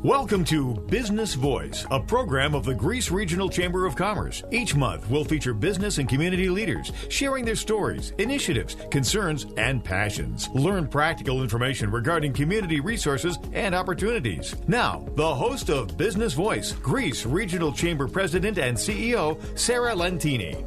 Welcome to Business Voice, a program of the Greece Regional Chamber of Commerce. Each month, we'll feature business and community leaders sharing their stories, initiatives, concerns, and passions. Learn practical information regarding community resources and opportunities. Now, the host of Business Voice, Greece Regional Chamber President and CEO, Sarah Lentini.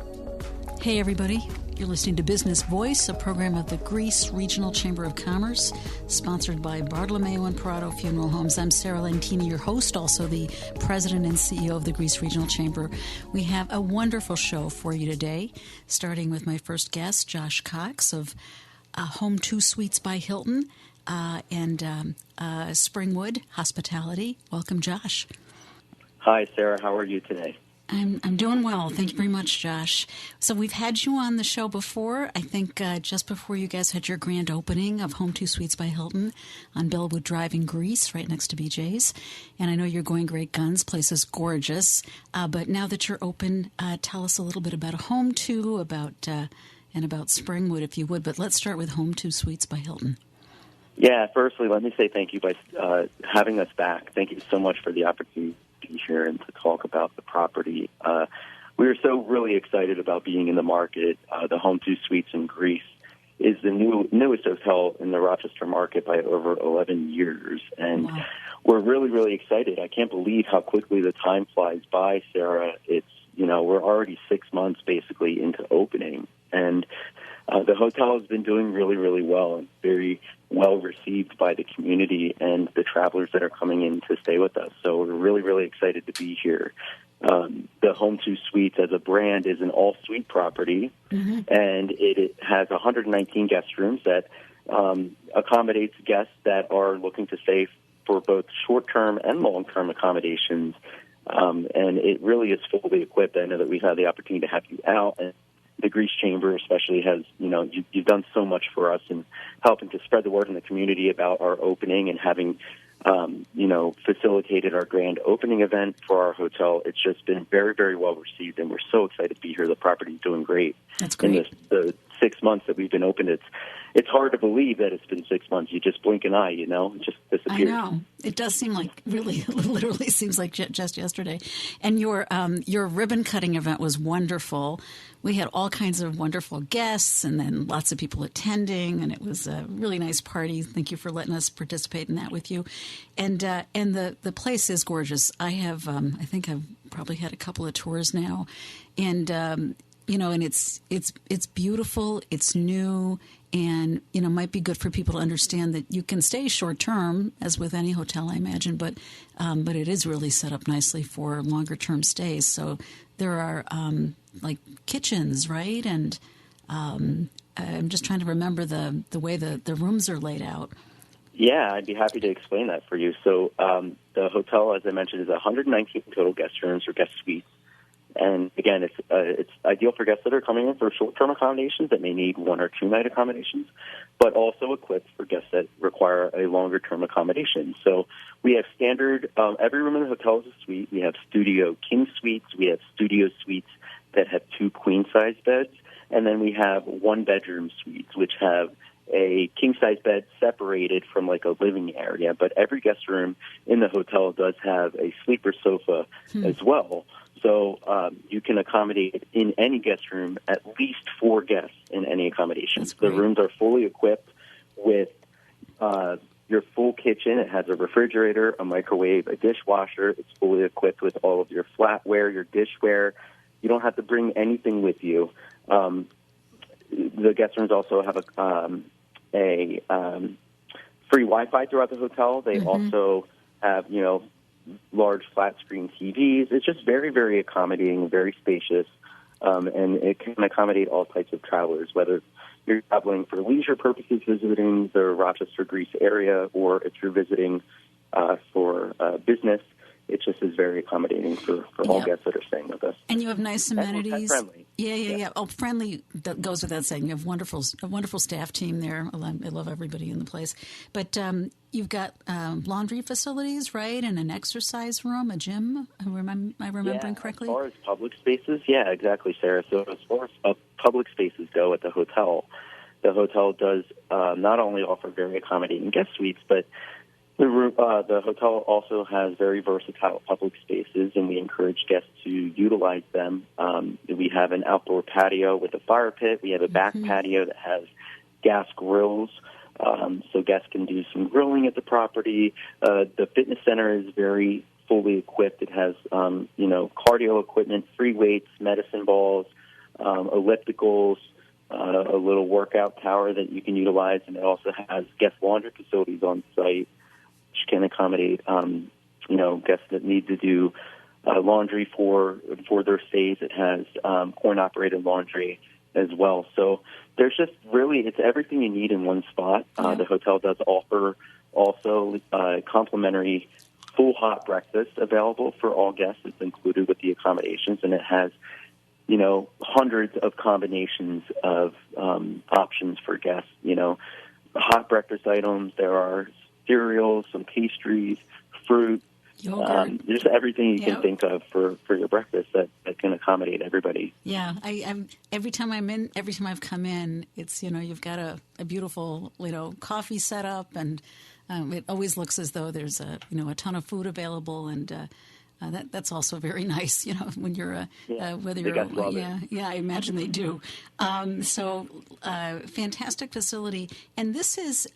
Hey, everybody. You're listening to Business Voice, a program of the Greece Regional Chamber of Commerce, sponsored by Bartolomeo and Perotto Funeral Homes. I'm Sarah Lentini, your host, also the President and CEO of the Greece Regional Chamber. We have a wonderful show for you today, starting with my first guest, Josh Cox of Home 2 Suites by Hilton and Springwood Hospitality. Welcome, Josh. Hi, Sarah. How are you today? I'm doing well. Thank you very much, Josh. So we've had you on the show before, I think just before you guys had your grand opening of Home 2 Suites by Hilton on Bellwood Drive in Greece, right next to BJ's. And I know you're going great guns. Place is gorgeous. But now that you're open, tell us a little bit about Home 2, and about Springwood, if you would. But let's start with Home 2 Suites by Hilton. Yeah, firstly, let me say thank you by having us back. Thank you so much for the opportunity to be here and to talk about the property. We are so really excited about being in the market. The Home 2 Suites in Greece is the newest hotel in the Rochester market by over 11 years. And wow. We're really, really excited. I can't believe how quickly the time flies by, Sarah. It's, we're already 6 months basically into opening. And the hotel has been doing really, really well and very well received by the community and the travelers that are coming in to stay with us. So we're really, really excited to be here. The Home 2 Suites as a brand is an all-suite property, and it has 119 guest rooms that accommodates guests that are looking to stay for both short-term and long-term accommodations. And it really is fully equipped. I know that we've had the opportunity to have you out, and the Greece Chamber especially has, you've done so much for us in helping to spread the word in the community about our opening and having, facilitated our grand opening event for our hotel. It's just been very, very well received, and we're so excited to be here. The property's doing great. That's great. In the 6 months that we've been open, it's hard to believe that it's been 6 months. You just blink an eye, it just disappears. I know. It does seem like really, literally seems like just yesterday. And your ribbon cutting event was wonderful. We had all kinds of wonderful guests and then lots of people attending, and it was a really nice party. Thank you for letting us participate in that with you. And the place is gorgeous. I think I've probably had a couple of tours now, and and it's beautiful. It's new. And, might be good for people to understand that you can stay short term, as with any hotel, I imagine, but it is really set up nicely for longer term stays. So there are like kitchens, right? And I'm just trying to remember the way the rooms are laid out. Yeah, I'd be happy to explain that for you. So the hotel, as I mentioned, is 119 total guest rooms or guest suites. And again, it's ideal for guests that are coming in for short-term accommodations that may need 1 or 2 night accommodations, but also equipped for guests that require a longer-term accommodation. So we have standard, every room in the hotel is a suite. We have studio king suites. We have studio suites that have 2 queen-size beds. And then we have 1-bedroom suites, which have a king-size bed separated from like a living area. But every guest room in the hotel does have a sleeper sofa as well. So you can accommodate in any guest room at least 4 guests in any accommodation. The rooms are fully equipped with your full kitchen. It has a refrigerator, a microwave, a dishwasher. It's fully equipped with all of your flatware, your dishware. You don't have to bring anything with you. The guest rooms also have a free Wi-Fi throughout the hotel. They also have, large flat-screen TVs. It's just very, very accommodating, very spacious, and it can accommodate all types of travelers, whether you're traveling for leisure purposes, visiting the Rochester, Greece area, or if you're visiting for business. It just is very accommodating for all guests that are staying with us. And you have nice amenities. And friendly. Yeah. Oh, friendly, that goes without saying. You have a wonderful staff team there. I love everybody in the place. But you've got laundry facilities, right, and an exercise room, a gym. Am I remembering correctly? As far as public spaces, yeah, exactly, Sarah. So as far as public spaces go at the hotel does not only offer very accommodating guest suites, but The hotel also has very versatile public spaces, and we encourage guests to utilize them. We have an outdoor patio with a fire pit. We have a back patio that has gas grills, so guests can do some grilling at the property. The fitness center is very fully equipped. It has, cardio equipment, free weights, medicine balls, ellipticals, a little workout tower that you can utilize, and it also has guest laundry facilities on site, which can accommodate, guests that need to do laundry for their stays. It has coin-operated laundry as well. So there's just really, it's everything you need in one spot. The hotel does offer also complimentary full hot breakfast available for all guests. It's included with the accommodations, and it has, hundreds of combinations of options for guests. Hot breakfast items. There are cereals, some pastries, fruit, just everything you can think of for your breakfast that can accommodate everybody. Yeah, every time I've come in, it's you've got a beautiful coffee set up, and it always looks as though there's a ton of food available, and that's also very nice. When you're whether you're I imagine they do. So fantastic facility, and this is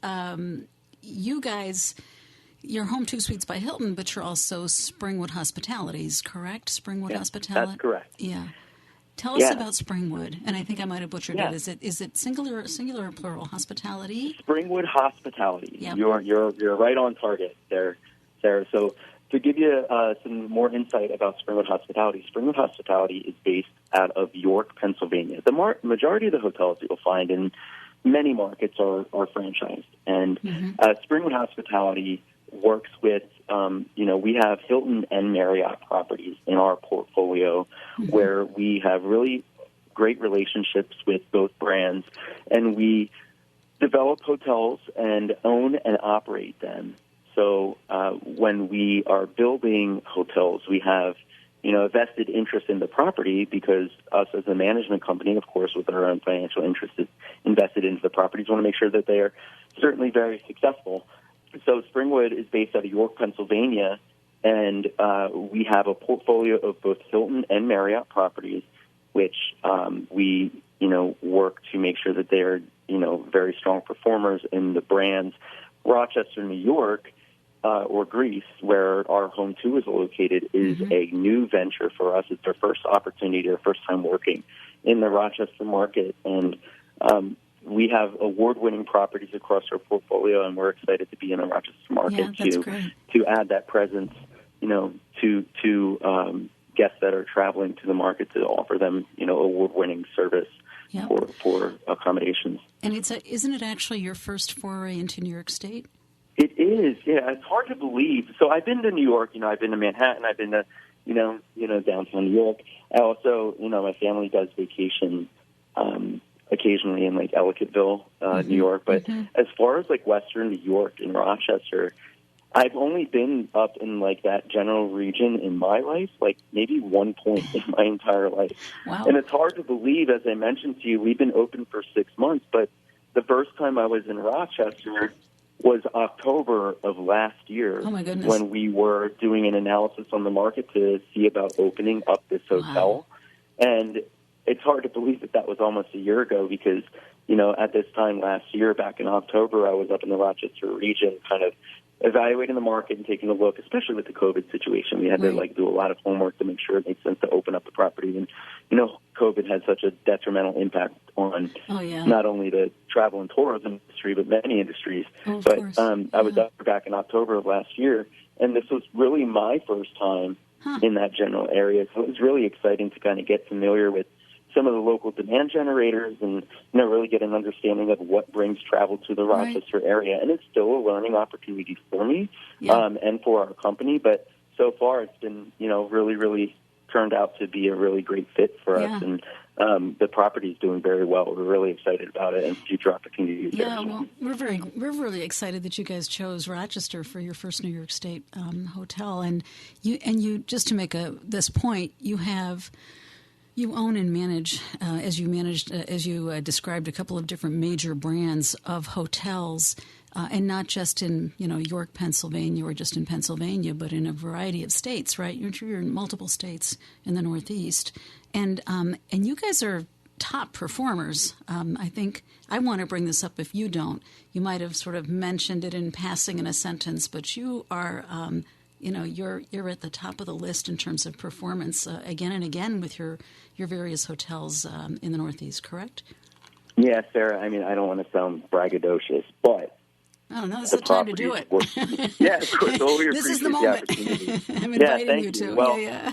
you guys. You're Home 2 Suites by Hilton, but you're also Springwood Hospitalities, correct? Springwood Hospitality? That's correct. Yeah. Tell us about Springwood, and I think I might have butchered it. Is it singular or plural? Hospitality? Springwood Hospitality. Yep. You're right on target there, Sarah. So to give you some more insight about Springwood Hospitality is based out of York, Pennsylvania. The majority of the hotels that you'll find in many markets are franchised, and Springwood Hospitality works with, we have Hilton and Marriott properties in our portfolio where we have really great relationships with both brands, and we develop hotels and own and operate them. So when we are building hotels, we have, a vested interest in the property because us as a management company, of course, with our own financial interest invested into the properties, want to make sure that they are certainly very successful. So Springwood is based out of York, Pennsylvania, and we have a portfolio of both Hilton and Marriott properties, which we, work to make sure that they're, very strong performers in the brands. Rochester, New York, or Greece, where our Home 2 is located, is a new venture for us. It's our first opportunity, our first time working in the Rochester market, and we have award-winning properties across our portfolio, and we're excited to be in the Rochester market to add that presence, to guests that are traveling to the market to offer them, award-winning service for accommodations. And isn't it actually your first foray into New York State? It is, yeah. It's hard to believe. So I've been to New York. I've been to Manhattan. I've been to, downtown New York. I also, my family does vacation occasionally in Ellicottville, New York. But as far as Western New York and Rochester, I've only been up in that general region in my life, maybe one point in my entire life. Wow. And it's hard to believe, as I mentioned to you, we've been open for 6 months, but the first time I was in Rochester was October of last year. Oh my goodness. When we were doing an analysis on the market to see about opening up this hotel. Wow. And it's hard to believe that was almost a year ago because, at this time last year, back in October, I was up in the Rochester region kind of evaluating the market and taking a look, especially with the COVID situation. We had to do a lot of homework to make sure it made sense to open up the property. And, COVID had such a detrimental impact on not only the travel and tourism industry, but many industries. I was up back in October of last year, and this was really my first time in that general area. So it was really exciting to kind of get familiar with some of the local demand generators and really get an understanding of what brings travel to the Rochester area. And it's still a learning opportunity for me and for our company. But so far it's been, really, really turned out to be a really great fit for us. And the property is doing very well. We're really excited about it and future opportunities. Yeah, well, we're really excited that you guys chose Rochester for your first New York State hotel. And you just to make this point, you own and manage, as you described, a couple of different major brands of hotels. and not just in, York, Pennsylvania, or just in Pennsylvania, but in a variety of states, right? You're in multiple states in the Northeast. And you guys are top performers. I think I want to bring this up if you don't. You might have sort of mentioned it in passing in a sentence, but you are, you're at the top of the list in terms of performance again and again with your various hotels in the Northeast, correct? Yeah, Sarah, I mean, I don't want to sound braggadocious, but oh, no, this is the time to do it. Yeah, of course. Well, we this is the appreciate moment. I'm inviting thank you to. Well, yeah.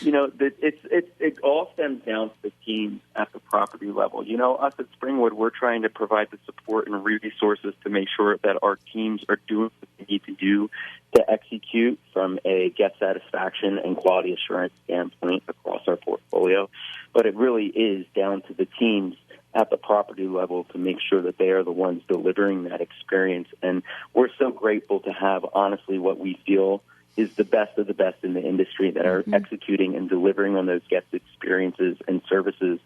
It all stems down to the team at the property level. Us at Springwood, we're trying to provide the support and resources to make sure that our teams are doing what they need to do to execute from a guest satisfaction and quality assurance standpoint across our portfolio. But it really is down to the teams at the property level to make sure that they are the ones delivering that experience. And we're so grateful to have, honestly, what we feel is the best of the best in the industry that are executing and delivering on those guest experiences and services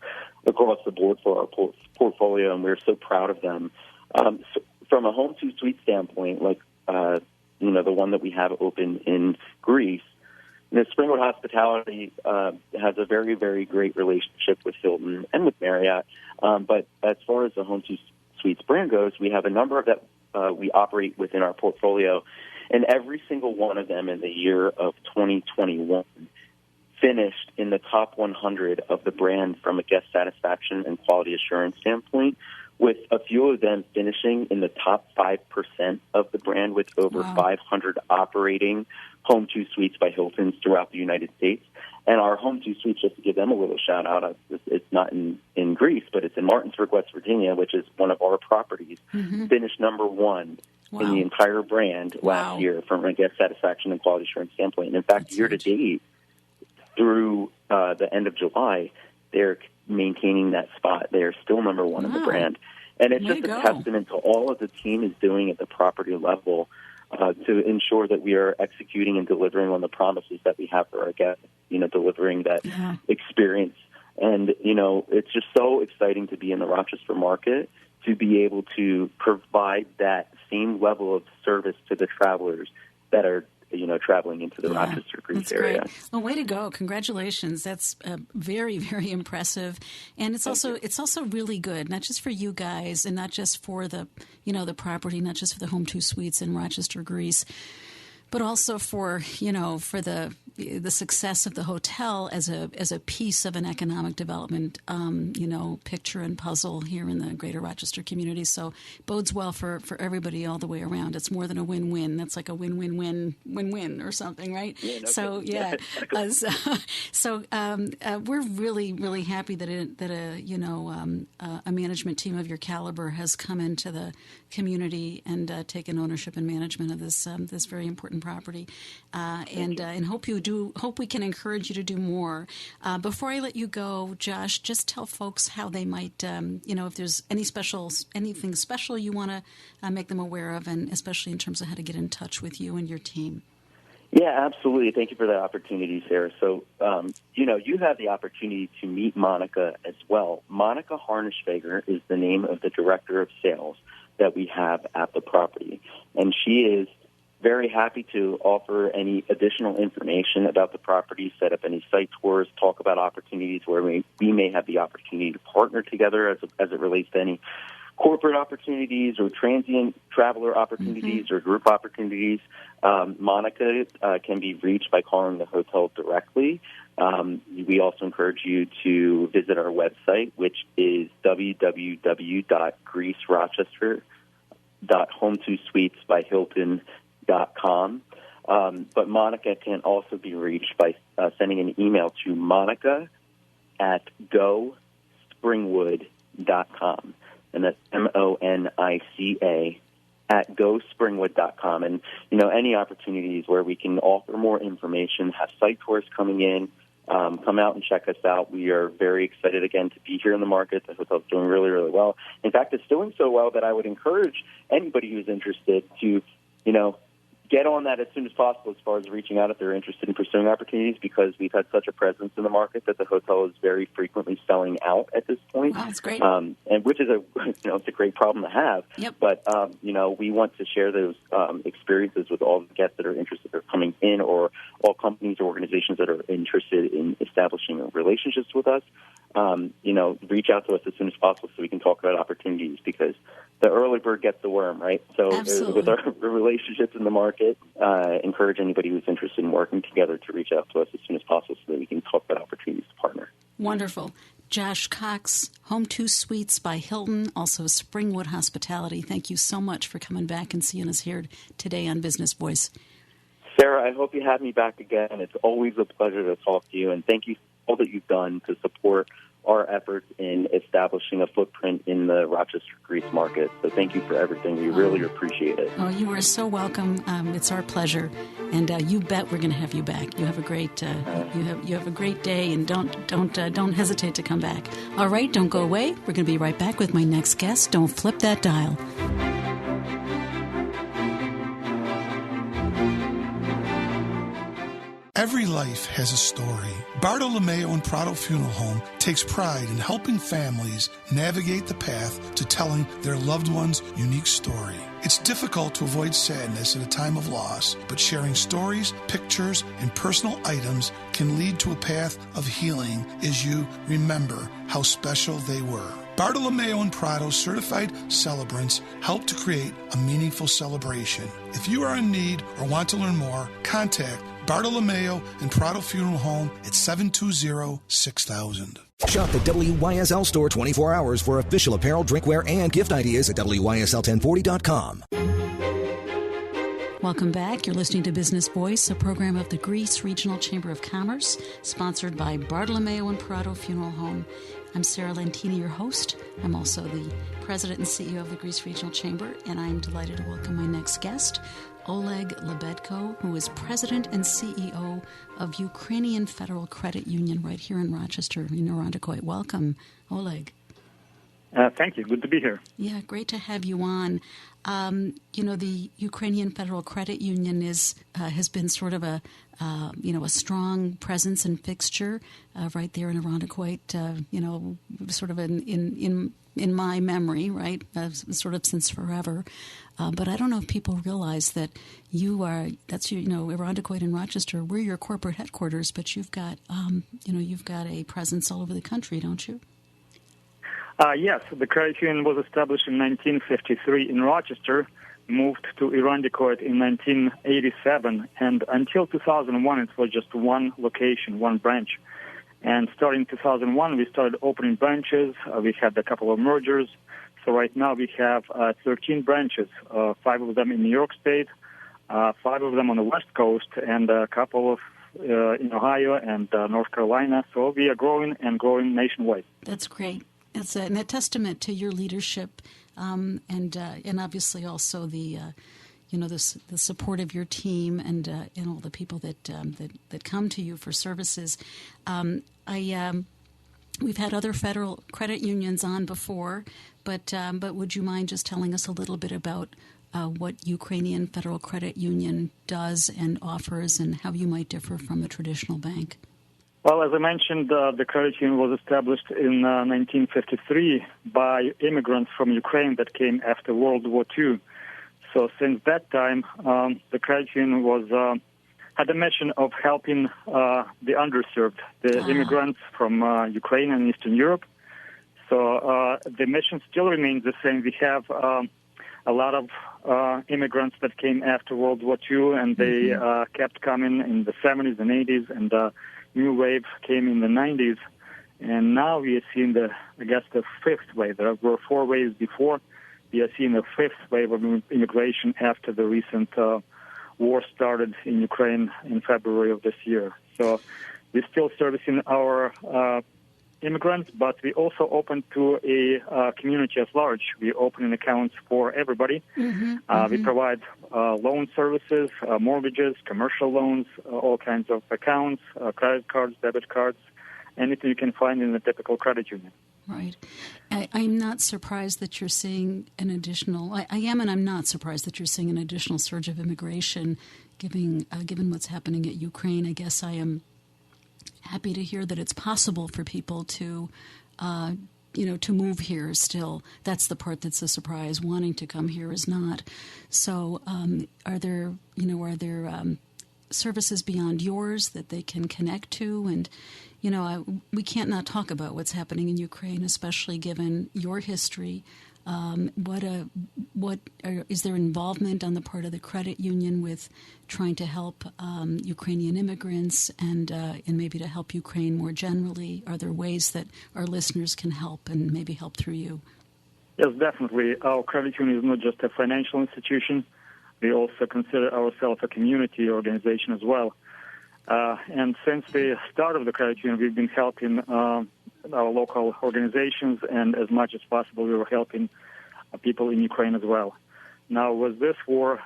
across the board for our portfolio, and we're so proud of them. So from a home to suite standpoint, like the one that we have open in Greece, Springwood Hospitality has a very, very great relationship with Hilton and with Marriott. But as far as the home to suites brand goes, we have a number of that we operate within our portfolio, and every single one of them in the year of 2021 finished in the top 100 of the brand from a guest satisfaction and quality assurance standpoint, with a few of them finishing in the top 5% of the brand with over 500 operating home to suites by Hiltons throughout the United States. And our home to suites, just to give them a little shout out, it's not in Greece, but it's in Martinsburg, West Virginia, which is one of our properties, finished number one in the entire brand last year from a guest satisfaction and quality assurance standpoint. And in fact, year to date, through the end of July, they're maintaining that spot. They are still number one in the brand. And it's just a testament to all of the team is doing at the property level to ensure that we are executing and delivering on the promises that we have for our guests, delivering that experience. And, it's just so exciting to be in the Rochester market, to be able to provide that same level of service to the travelers that are traveling into the Rochester Greece area. Great. Well, way to go! Congratulations. That's very, very impressive, and it's also really good, not just for you guys, and not just for the the property, not just for the home to suites in Rochester, Greece, but also for for the success of the hotel as a piece of an economic development picture and puzzle here in the greater Rochester community. So bodes well for everybody all the way around. It's more than a win-win. That's like a win-win-win-win-win or something, right? Yeah, no so kidding. We're really, really happy that a management team of your caliber has come into the community and taken ownership and management of this very important property, and hope we can encourage you to do more. Before I let you go, Josh, just tell folks how they might, if there's anything special you want to make them aware of, and especially in terms of how to get in touch with you and your team. Yeah, absolutely. Thank you for that opportunity, Sarah. So, you have the opportunity to meet Monica as well. Monica Harnischweger is the name of the director of sales that we have at the property, and she is very happy to offer any additional information about the property, set up any site tours, talk about opportunities where we may have the opportunity to partner together as it relates to any corporate opportunities or transient traveler opportunities or group opportunities. Monica can be reached by calling the hotel directly. We also encourage you to visit our website, which is www.greecerochester.home2suitesbyhilton.com. But Monica can also be reached by sending an email to monica@gospringwood.com. And that's MONICA @gospringwood.com. And, any opportunities where we can offer more information, have site tours coming in, come out and check us out. We are very excited, again, to be here in the market. The hotel's doing really, really well. In fact, it's doing so well that I would encourage anybody who's interested to, get on that as soon as possible as far as reaching out if they're interested in pursuing opportunities, because we've had such a presence in the market that the hotel is very frequently selling out at this point. Wow, that's great. And which is it's a great problem to have. Yep. But we want to share those experiences with all the guests that are interested that are coming in, or all companies or organizations that are interested in establishing relationships with us. Reach out to us as soon as possible so we can talk about opportunities, because the early bird gets the worm, right? So with our relationships in the market, encourage anybody who's interested in working together to reach out to us as soon as possible so that we can talk about opportunities to partner. Wonderful. Josh Cox, Home 2 Suites by Hilton, also Springwood Hospitality. Thank you so much for coming back and seeing us here today on Business Voice. Sarah, I hope you have me back again. It's always a pleasure to talk to you, and thank you for all that you've done to support our efforts in establishing a footprint in the Rochester, Greece market. So thank you for everything. We really appreciate it. Oh, you are so welcome. It's our pleasure, and you bet we're going to have you back. You have a great you have a great day, and don't hesitate to come back. All right, don't go away. We're going to be right back with my next guest. Don't flip that dial. Every life has a story. Bartolomeo and Perotto Funeral Home takes pride in helping families navigate the path to telling their loved one's unique story. It's difficult to avoid sadness at a time of loss, but sharing stories, pictures, and personal items can lead to a path of healing as you remember how special they were. Bartolomeo and Perotto certified celebrants help to create a meaningful celebration. If you are in need or want to learn more, contact Bartolomeo and Perotto Funeral Home at 720-6000. Shop the WYSL store 24 hours for official apparel, drinkware, and gift ideas at WYSL1040.com. Welcome back. You're listening to Business Voice, a program of the Greece Regional Chamber of Commerce, sponsored by Bartolomeo and Perotto Funeral Home. I'm Sarah Lentini, your host. I'm also the president and CEO of the Greece Regional Chamber, and I'm delighted to welcome my next guest, Oleg Lebedko, who is president and CEO of Ukrainian Federal Credit Union right here in Rochester, in Irondequoit. Welcome, Oleg. Thank you. Good to be here. Yeah, great to have you on. The Ukrainian Federal Credit Union has been sort of a strong presence and fixture right there in Irondequoit. Sort of in my memory, right, sort of since forever. But I don't know if people realize that Irondequoit and Rochester, we're your corporate headquarters, but you've got a presence all over the country, don't you? Yes, the credit union was established in 1953 in Rochester, moved to Irondequoit in 1987, and until 2001 it was just one location, one branch. And starting 2001, we started opening branches. We had a couple of mergers. So right now we have 13 branches, 5 of them in New York State, 5 of them on the West Coast, and a couple of in Ohio and North Carolina. So we are growing and growing nationwide. That's great. It's a testament to your leadership, and obviously also the support of your team and all the people that come to you for services. We've had other federal credit unions on before, but would you mind just telling us a little bit about what Ukrainian Federal Credit Union does and offers, and how you might differ from a traditional bank? Well, as I mentioned, the credit union was established in 1953 by immigrants from Ukraine that came after World War II. So since that time, the credit union had a mission of helping the underserved, the immigrants from Ukraine and Eastern Europe. So the mission still remains the same. We have a lot of immigrants that came after World War II, and they kept coming in the 70s and 80s, and new wave came in the 90s, and now we are seeing the fifth wave. There were 4 waves before. We are seeing the 5th wave of immigration after the recent war started in Ukraine in February of this year. So we're still servicing our immigrants, but we also open to a community at large. We open accounts for everybody. We provide loan services, mortgages, commercial loans, all kinds of accounts, credit cards, debit cards, anything you can find in a typical credit union. Right. I'm not surprised that you're seeing an additional. I am, and I'm not surprised that you're seeing an additional surge of immigration, given what's happening at Ukraine. I guess I am happy to hear that it's possible for people to, to move here. Still, that's the part that's a surprise. Wanting to come here is not. So, are there services beyond yours that they can connect to? And we can't not talk about what's happening in Ukraine, especially given your history. Is there involvement on the part of the credit union with trying to help Ukrainian immigrants and maybe to help Ukraine more generally? Are there ways that our listeners can help and maybe help through you? Yes, definitely. Our credit union is not just a financial institution. We also consider ourselves a community organization as well. And since the start of the credit union, we've been helping our local organizations, and as much as possible, we were helping people in Ukraine as well. Now, with this war,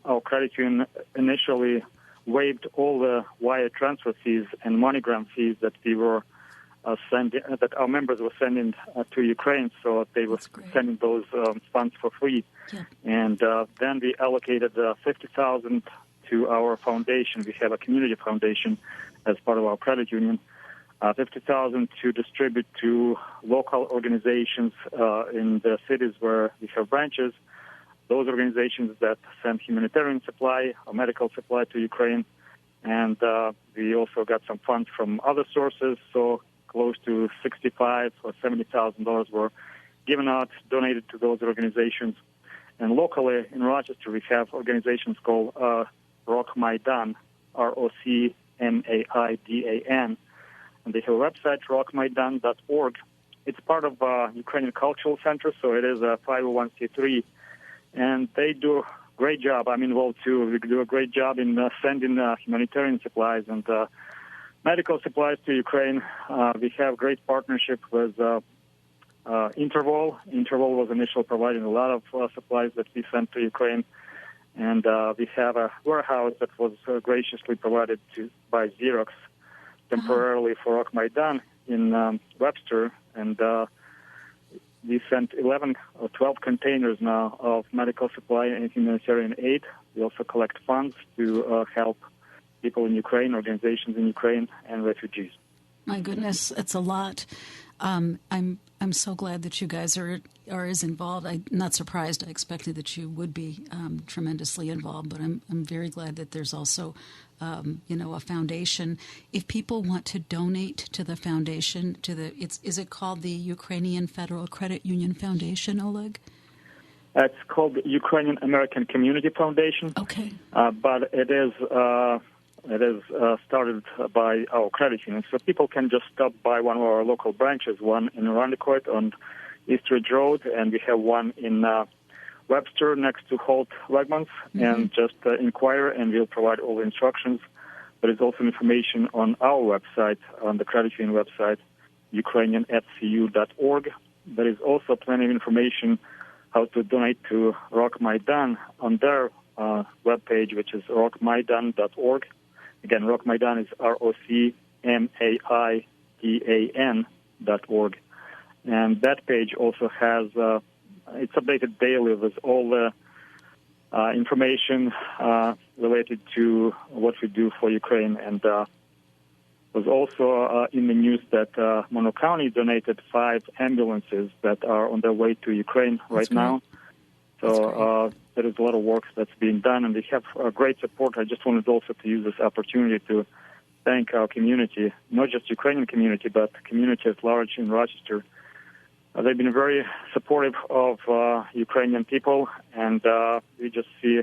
our credit union initially waived all the wire transfer fees and MoneyGram fees that we were that our members were sending to Ukraine, so they were sending those funds for free. Yeah. And then we allocated $50,000 to our foundation. We have a community foundation as part of our credit union. $50,000 to distribute to local organizations in the cities where we have branches. Those organizations that send humanitarian supply or medical supply to Ukraine, and we also got some funds from other sources. So close to $65,000 or $70,000 were given out, donated to those organizations. And locally in Rochester, we have organizations called Rock Maidan, ROCMAIDAN. And they have a website, rockmaidan.org. It's part of Ukrainian Cultural Center, so it is a 501c3. And they do a great job. I'm involved too. We do a great job in sending humanitarian supplies and medical supplies to Ukraine. We have great partnership with Interval. Interval was initially providing a lot of supplies that we sent to Ukraine. And we have a warehouse that was graciously provided by Xerox temporarily for Rock Maidan in Webster. And we sent 11 or 12 containers now of medical supply and humanitarian aid. We also collect funds to help people in Ukraine, organizations in Ukraine, and refugees. My goodness, it's a lot. I'm so glad that you guys are as involved. I'm not surprised. I expected that you would be tremendously involved, but I'm very glad that there's also a foundation. If people want to donate to the foundation, is it called the Ukrainian Federal Credit Union Foundation, Oleg? It's called the Ukrainian American Community Foundation. Okay, but it is started by our credit union, so people can just stop by one of our local branches, one in Ranaletta on East Ridge Road, and we have one in Webster next to Holt Wegmans, and just inquire, and we'll provide all the instructions. There is also information on our website, on the credit union website, ukrainian@cu.org. There is also plenty of information how to donate to Rock Maidan on their webpage, which is rockmaidan.org. Again, Rock Maidan is ROCMAIDAN.org. And that page also has, it's updated daily with all the information related to what we do for Ukraine. And was also in the news that Mono County donated 5 ambulances that are on their way to Ukraine right now. So there is a lot of work that's being done, and they have great support. I just wanted also to use this opportunity to thank our community, not just Ukrainian community, but community at large in Rochester. They've been very supportive of Ukrainian people, and we just see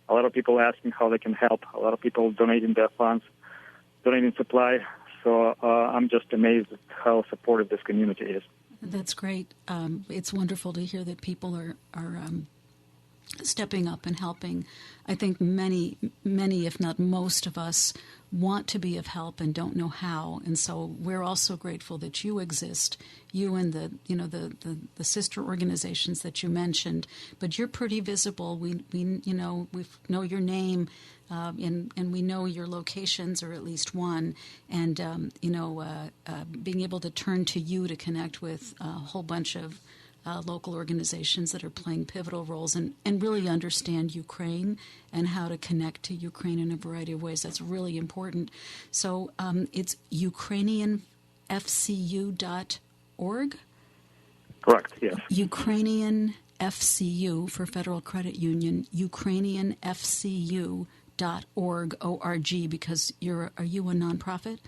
a lot of people asking how they can help, a lot of people donating their funds, donating supply. So I'm just amazed at how supportive this community is. That's great. It's wonderful to hear that people are stepping up and helping. I think many, if not most of us, want to be of help and don't know how. And so we're also grateful that you exist, you and the sister organizations that you mentioned. But you're pretty visible. We know your name, and we know your locations, or at least one. And being able to turn to you to connect with a whole bunch of local organizations that are playing pivotal roles and really understand Ukraine and how to connect to Ukraine in a variety of ways. That's really important. So it's UkrainianFCU.org? Correct, yes. Ukrainian FCU for Federal Credit Union, UkrainianFCU.org, O-R-G, because are you a nonprofit?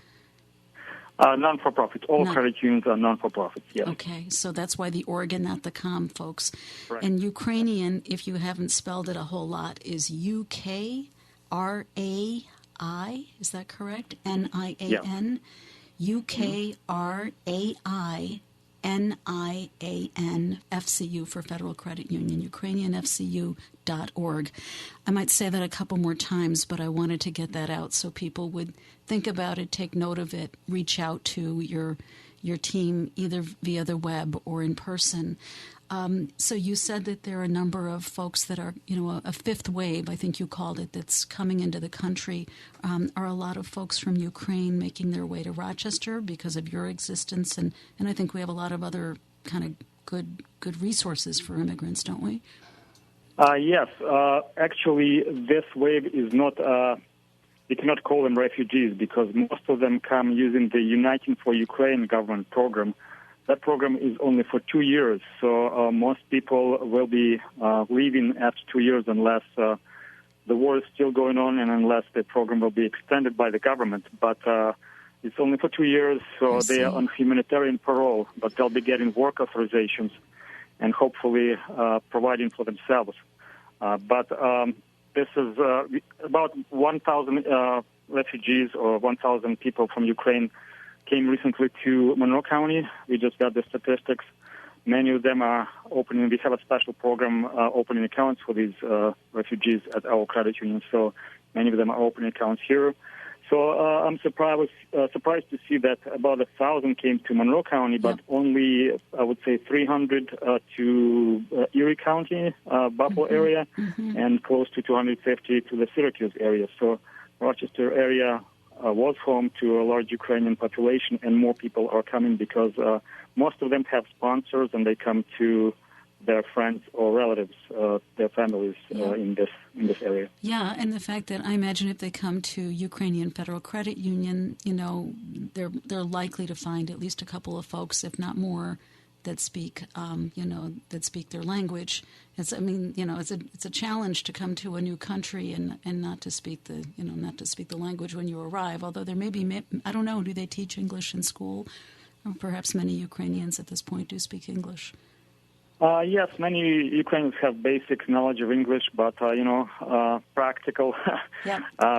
Non-for-profit. All credit unions are non-for-profit, yes. Okay, so that's why the org and not the com, folks. Right. And Ukrainian, if you haven't spelled it a whole lot, is U-K-R-A-I, is that correct? N-I-A-N? Yeah. UKRAINIAN, FCU for Federal Credit Union, UkrainianFCU.org. I might say that a couple more times, but I wanted to get that out so people would think about it, take note of it, reach out to your team either via the web or in person. So you said that there are a number of folks that are, a fifth wave, I think you called it, that's coming into the country. Are a lot of folks from Ukraine making their way to Rochester because of your existence? And I think we have a lot of other kind of good resources for immigrants, don't we? Yes. Actually, this wave is not, you cannot call them refugees because most of them come using the Uniting for Ukraine government program. That program is only for 2 years, so most people will be leaving after 2 years unless the war is still going on and unless the program will be extended by the government. But it's only for 2 years, so they are on humanitarian parole, but they'll be getting work authorizations and hopefully providing for themselves. But this is about 1,000 refugees or 1,000 people from Ukraine came recently to Monroe County. We just got the statistics. Many of them are opening. We have a special program opening accounts for these refugees at our credit union. So many of them are opening accounts here. So I'm surprised to see that about 1,000 came to Monroe County, but only, I would say, 300 to Erie County, Buffalo area, and close to 250 to the Syracuse area. So Rochester area was home to a large Ukrainian population, and more people are coming because most of them have sponsors, and they come to their friends or relatives, their families in this area. Yeah, and the fact that I imagine if they come to Ukrainian Federal Credit Union, they're likely to find at least a couple of folks, if not more, that speak their language. It's a challenge to come to a new country and not to speak the language when you arrive. Although there may be, I don't know, do they teach English in school? Or perhaps many Ukrainians at this point do speak English. Yes, many Ukrainians have basic knowledge of English, but practical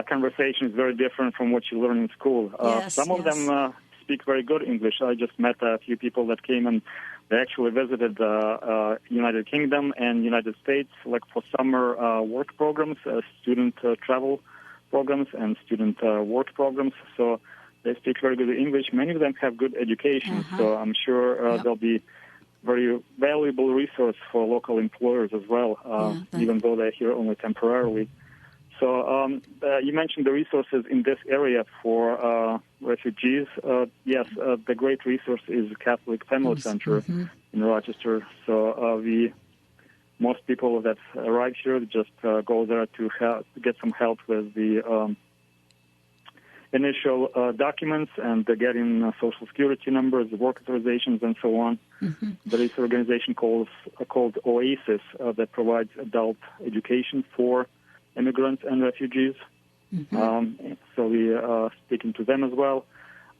conversation is very different from what you learn in school. Some of them speak very good English. I just met a few people that came and they actually visited the United Kingdom and United States, like for summer work programs, student travel programs, and student work programs. So they speak very good English. Many of them have good education, so I'm sure they'll be very valuable resource for local employers as well, even though they're here only temporarily. So you mentioned the resources in this area for refugees. Yes, the great resource is Catholic Family Center in Rochester. So most people that arrive here just go there to get some help with the initial documents and getting Social Security numbers, work authorizations, and so on. There is an organization called OASIS that provides adult education for immigrants and refugees. So we are speaking to them as well.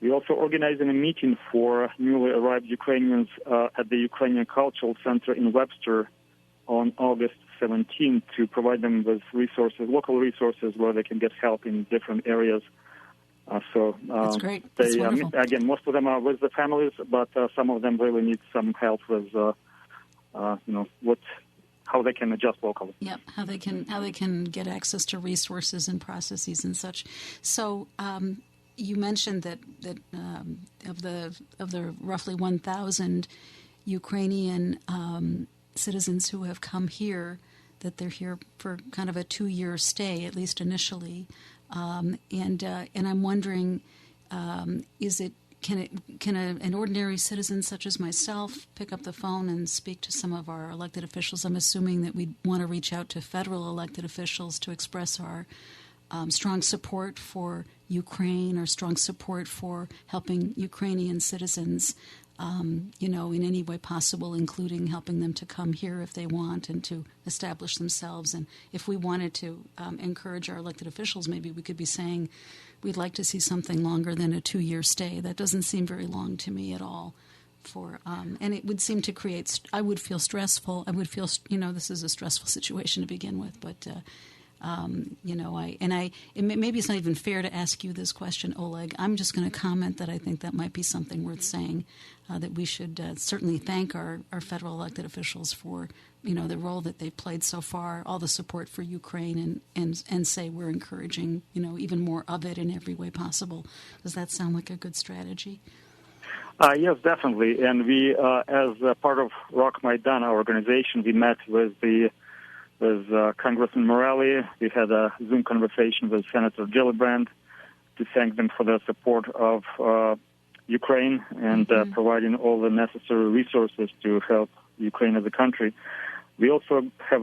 We also organizing a meeting for newly arrived Ukrainians at the Ukrainian Cultural Center in Webster on August 17th to provide them with resources, local resources where they can get help in different areas. That's great. That's wonderful. Again, most of them are with the families, but some of them really need some help with, what how they can adjust locally. Yep, how they can get access to resources and processes and such. So you mentioned that of the roughly 1,000 Ukrainian citizens who have come here, that they're here for kind of a 2-year stay, at least initially, and I'm wondering, Can an ordinary citizen such as myself pick up the phone and speak to some of our elected officials? I'm assuming that we'd want to reach out to federal elected officials to express our strong support for Ukraine or strong support for helping Ukrainian citizens, in any way possible, including helping them to come here if they want and to establish themselves. And if we wanted to encourage our elected officials, maybe we could be saying, we'd like to see something longer than a 2-year stay. That doesn't seem very long to me at all. And it would seem to create. I would feel stressful. I would feel, this is a stressful situation to begin with. But maybe it's not even fair to ask you this question, Oleg. I'm just going to comment that I think that might be something worth saying. That we should certainly thank our federal elected officials for the role that they've played so far, all the support for Ukraine, and say we're encouraging even more of it in every way possible. Does that sound like a good strategy? Yes, definitely. And we, as part of Rock Maidan, our organization, we met with Congressman Morelli. We had a Zoom conversation with Senator Gillibrand to thank them for their support of Ukraine and providing all the necessary resources to help Ukraine as a country. We also have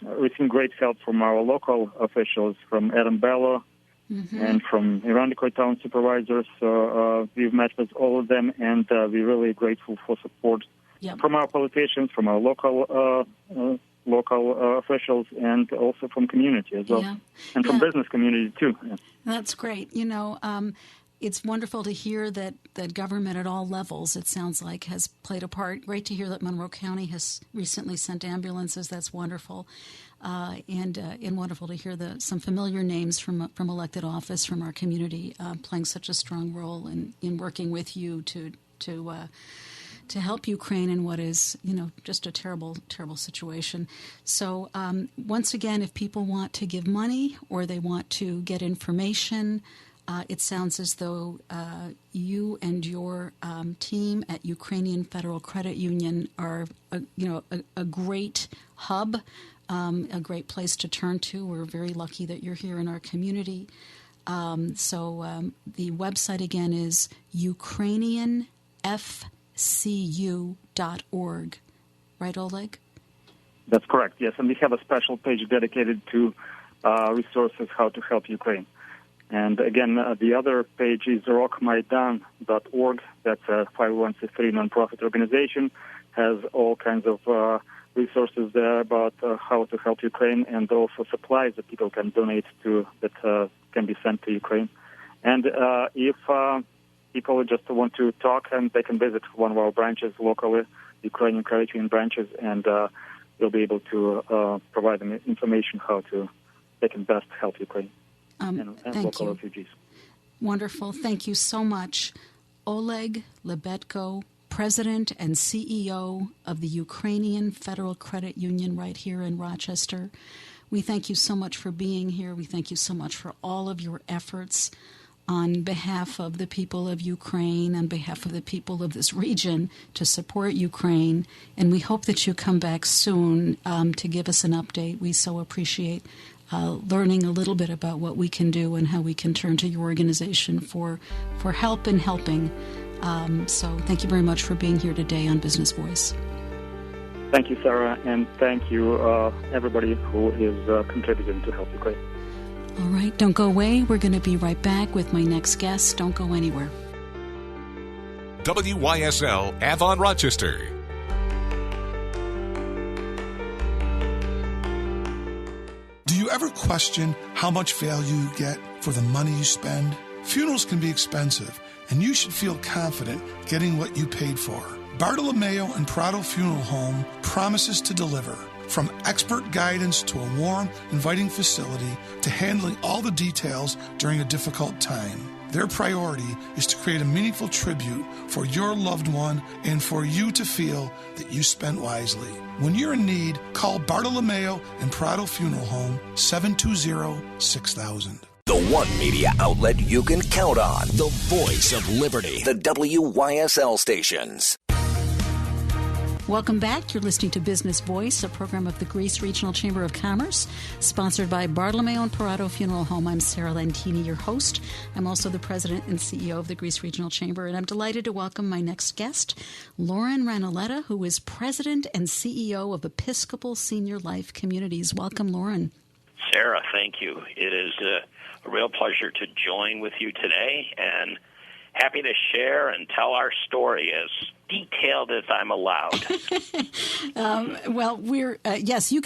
received great help from our local officials, from Adam Bello and from Iranikoy town supervisors. So we've met with all of them, and we're really grateful for support from our politicians, from our local officials, and also from community as well, and from business community too. Yeah. That's great. It's wonderful to hear that government at all levels, it sounds like, has played a part. Great to hear that Monroe County has recently sent ambulances. That's wonderful. And wonderful to hear some familiar names from elected office from our community playing such a strong role in working with you to help Ukraine in what is, just a terrible, terrible situation. So once again, if people want to give money or they want to get information, it sounds as though you and your team at Ukrainian Federal Credit Union are, a great hub, a great place to turn to. We're very lucky that you're here in our community. So the website again is ukrainianfcu.org. Right, Oleg? That's correct, yes. And we have a special page dedicated to resources how to help Ukraine. And again, the other page is rockmaidan.org. That's a 501c3 nonprofit organization. Has all kinds of resources there about how to help Ukraine, and also supplies that people can donate to that can be sent to Ukraine. And if people just want to talk, and they can visit one of our branches locally, Ukrainian Credit Union branches, and we'll be able to provide them information how they can best help Ukraine. And local refugees. Wonderful. Thank you so much. Oleg Lebedko, President and CEO of the Ukrainian Federal Credit Union right here in Rochester. We thank you so much for being here. We thank you so much for all of your efforts on behalf of the people of Ukraine, on behalf of the people of this region, to support Ukraine. And we hope that you come back soon to give us an update. We so appreciate learning a little bit about what we can do and how we can turn to your organization for help in helping. So thank you very much for being here today on Business Voice. Thank you, Sarah, and thank you, everybody who is contributing to help Ukraine. All right, don't go away. We're going to be right back with my next guest. Don't go anywhere. WYSL Avon Rochester. Do you ever question how much value you get for the money you spend? Funerals can be expensive, and you should feel confident getting what you paid for. Bartolomeo and Perotto Funeral Home promises to deliver. From expert guidance to a warm, inviting facility to handling all the details during a difficult time, their priority is to create a meaningful tribute for your loved one and for you to feel that you spent wisely. When you're in need, call Bartolomeo and Perotto Funeral Home, 720-6000. The one media outlet you can count on. The voice of liberty. The WYSL stations. Welcome back. You're listening to Business Voice, a program of the Greece Regional Chamber of Commerce, sponsored by Bartolomeo and Perotto Funeral Home. I'm Sarah Lentini, your host. I'm also the president and CEO of the Greece Regional Chamber, and I'm delighted to welcome my next guest, Loren Ranaletta, who is president and CEO of Episcopal SeniorLife Communities. Welcome, Loren. Sarah, thank you. It is a real pleasure to join with you today, and happy to share and tell our story as detailed as I'm allowed. You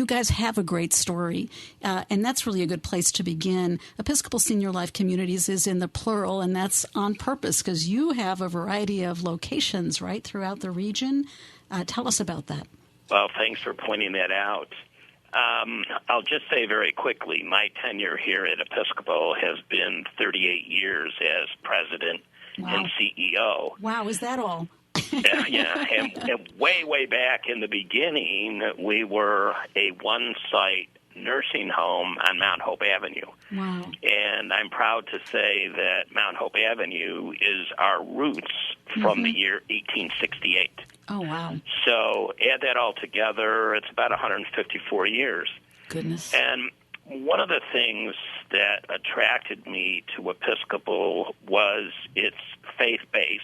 guys have a great story, and that's really a good place to begin. Episcopal SeniorLife Communities is in the plural, and that's on purpose because you have a variety of locations, right, throughout the region. Tell us about that. Well, thanks for pointing that out. I'll just say very quickly, my tenure here at Episcopal has been 38 years as president and CEO. Wow, is that all? Yeah. And way back in the beginning, we were a one-site nursing home on Mount Hope Avenue. Wow. And I'm proud to say that Mount Hope Avenue is our roots from the year 1868. Oh, wow. So add that all together, it's about 154 years. Goodness. And one of the things that attracted me to Episcopal was its faith base.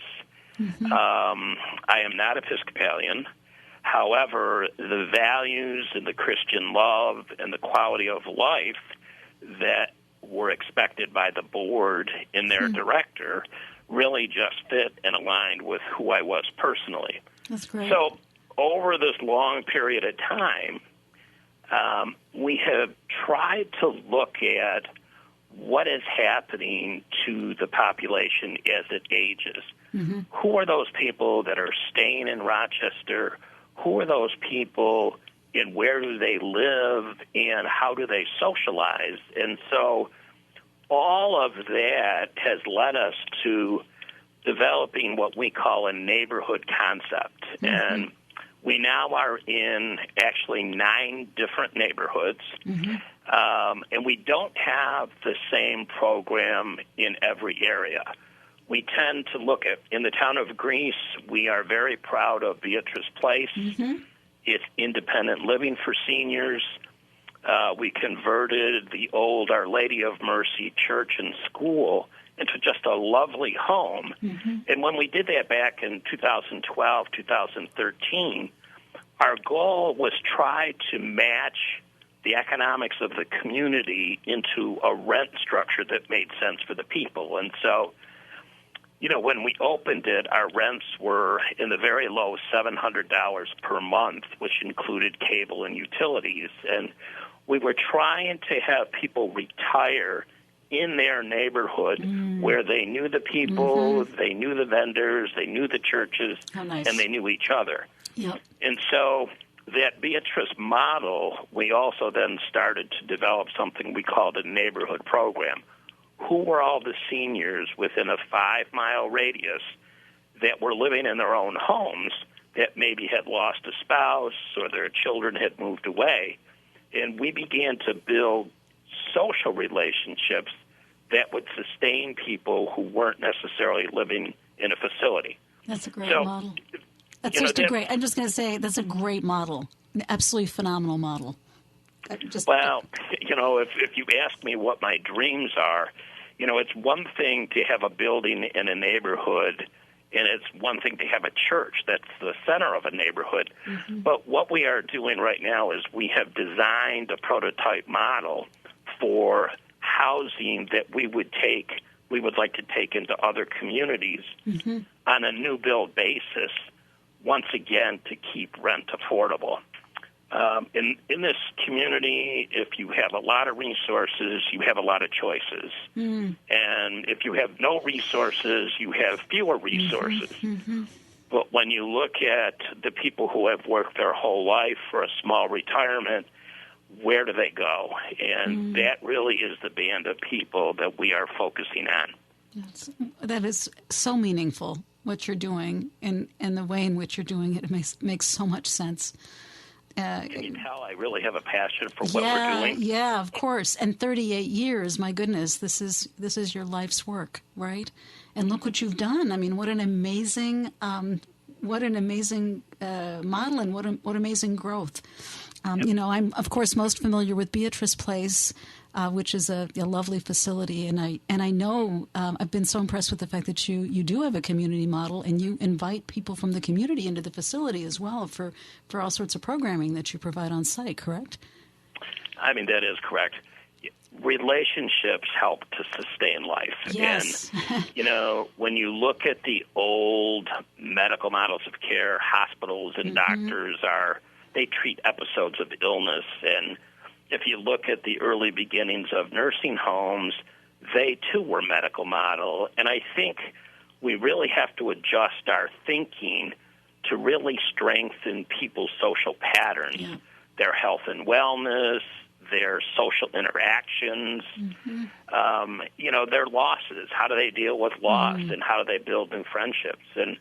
I am not Episcopalian. However, the values and the Christian love and the quality of life that were expected by the board in their director really just fit and aligned with who I was personally. That's great. So over this long period of time, we have tried to look at what is happening to the population as it ages. Who are those people that are staying in Rochester? Who are those people, and where do they live, and how do they socialize? And so all of that has led us to developing what we call a neighborhood concept. And we now are in actually 9 different neighborhoods, and we don't have the same program in every area. We tend to look at, in the town of Greece, we are very proud of Beatrice Place. It's independent living for seniors. We converted the old Our Lady of Mercy church and school into just a lovely home. And when we did that back in 2012, 2013, our goal was try to match the economics of the community into a rent structure that made sense for the people. And so, you know, when we opened it, our rents were in the very low $700 per month, which included cable and utilities. And we were trying to have people retire in their neighborhood where they knew the people, they knew the vendors, they knew the churches, and they knew each other. And so that Beatrice model, we also then started to develop something we called a neighborhood program. Who were all the seniors within a 5-mile radius that were living in their own homes that maybe had lost a spouse or their children had moved away? And we began to build social relationships that would sustain people who weren't necessarily living in a facility. That's a great model. That's just a great. I'm just going to say that's a great model, an absolutely phenomenal model. Well, you know, if you ask me what my dreams are, you know, it's one thing to have a building in a neighborhood, and it's one thing to have a church that's the center of a neighborhood. But what we are doing right now is we have designed a prototype model for housing that we would like to take into other communities on a new build basis, once again, to keep rent affordable. In this community, if you have a lot of resources, you have a lot of choices. And if you have no resources, you have fewer resources. But when you look at the people who have worked their whole life for a small retirement, where do they go? And that really is the band of people that we are focusing on. That is so meaningful, what you're doing, and the way in which you're doing it. It makes so much sense. Can you tell I really have a passion for what we're doing? Yeah, of course. And 38 years, my goodness, this is your life's work, right? And look what you've done. I mean, what an amazing model, and what amazing growth. I'm of course most familiar with Beatrice Place, which is a lovely facility, and I know I've been so impressed with the fact that you do have a community model, and you invite people from the community into the facility as well for all sorts of programming that you provide on site. Correct? I mean, that is correct. Relationships help to sustain life. Yes. And, when you look at the old medical models of care, hospitals and doctors they treat episodes of illness. And if you look at the early beginnings of nursing homes, they too were medical model. And I think we really have to adjust our thinking to really strengthen people's social patterns, their health and wellness, their social interactions, their losses. How do they deal with loss, and how do they build new friendships? And,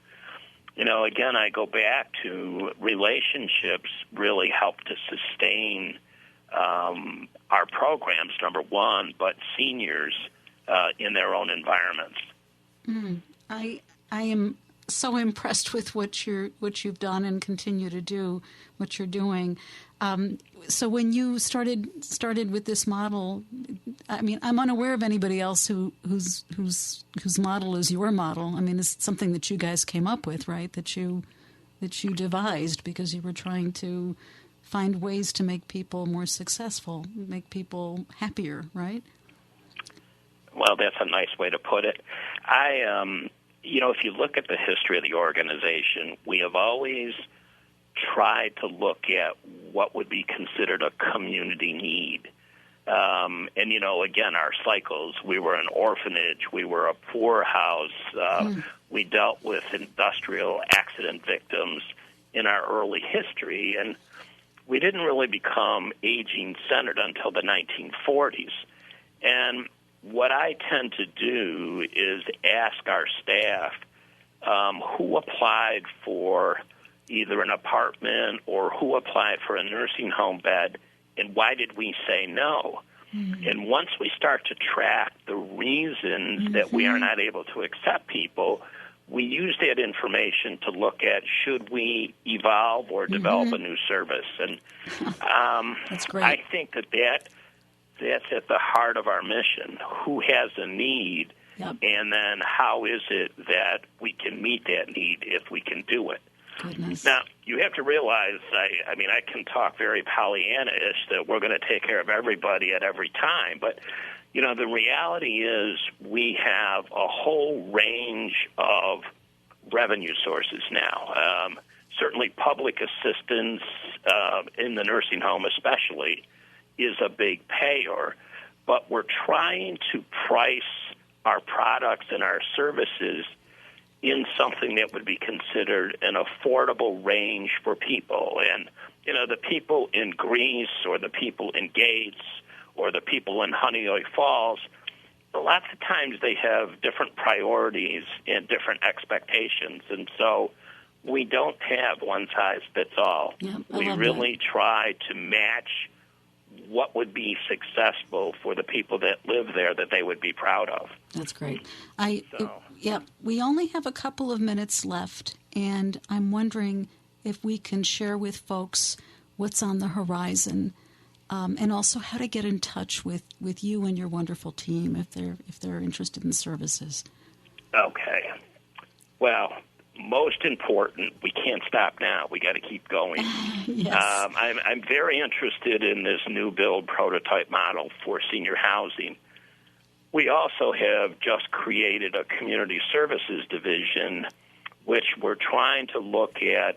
again, I go back to relationships really help to sustain our programs, number one, but seniors in their own environments. I am so impressed with what you've done and continue to do what you're doing. So when you started with this model, I mean, I'm unaware of anybody else whose model is your model. I mean, it's something that you guys came up with, right? That you devised because you were trying to find ways to make people more successful, make people happier, right? Well, that's a nice way to put it. If you look at the history of the organization, we have always tried to look at what would be considered a community need. Again, our cycles, we were an orphanage, we were a poorhouse, we dealt with industrial accident victims in our early history, and we didn't really become aging-centered until the 1940s. And what I tend to do is ask our staff who applied for either an apartment or who applied for a nursing home bed, and why did we say no? And once we start to track the reasons that we are not able to accept people, we use that information to look at should we evolve or develop a new service. And That's great. I think that's at the heart of our mission. Who has a need, and then how is it that we can meet that need if we can do it? Goodness. Now, you have to realize, I can talk very Pollyanna-ish that we're going to take care of everybody at every time, but, the reality is we have a whole range of revenue sources now. Certainly public assistance in the nursing home especially is a big payer, but we're trying to price our products and our services in something that would be considered an affordable range for people. And, the people in Greece or the people in Gates or the people in Honeoye Falls, lots of times they have different priorities and different expectations. And so we don't have one size fits all. We really try to match what would be successful for the people that live there that they would be proud of. That's great. We only have a couple of minutes left, and I'm wondering if we can share with folks what's on the horizon, and also how to get in touch with you and your wonderful team if they're interested in services. Okay. Well, most important, we can't stop now. We got to keep going. Yes. I'm very interested in this new build prototype model for senior housing. We also have just created a community services division, which we're trying to look at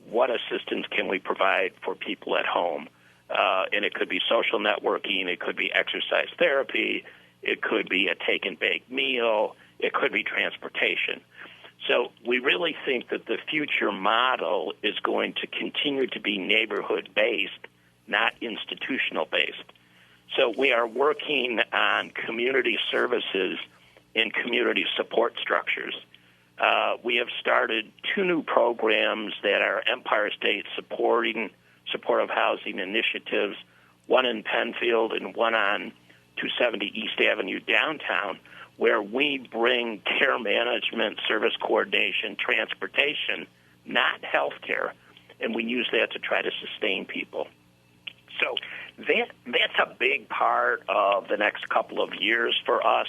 what assistance can we provide for people at home. And it could be social networking, it could be exercise therapy, it could be a take-and-bake meal, it could be transportation. So we really think that the future model is going to continue to be neighborhood-based, not institutional-based. So we are working on community services and community support structures. We have started 2 new programs that are Empire State supportive housing initiatives, one in Penfield and one on 270 East Avenue downtown, where we bring care management, service coordination, transportation, not health care, and we use that to try to sustain people. So that's a big part of the next couple of years for us.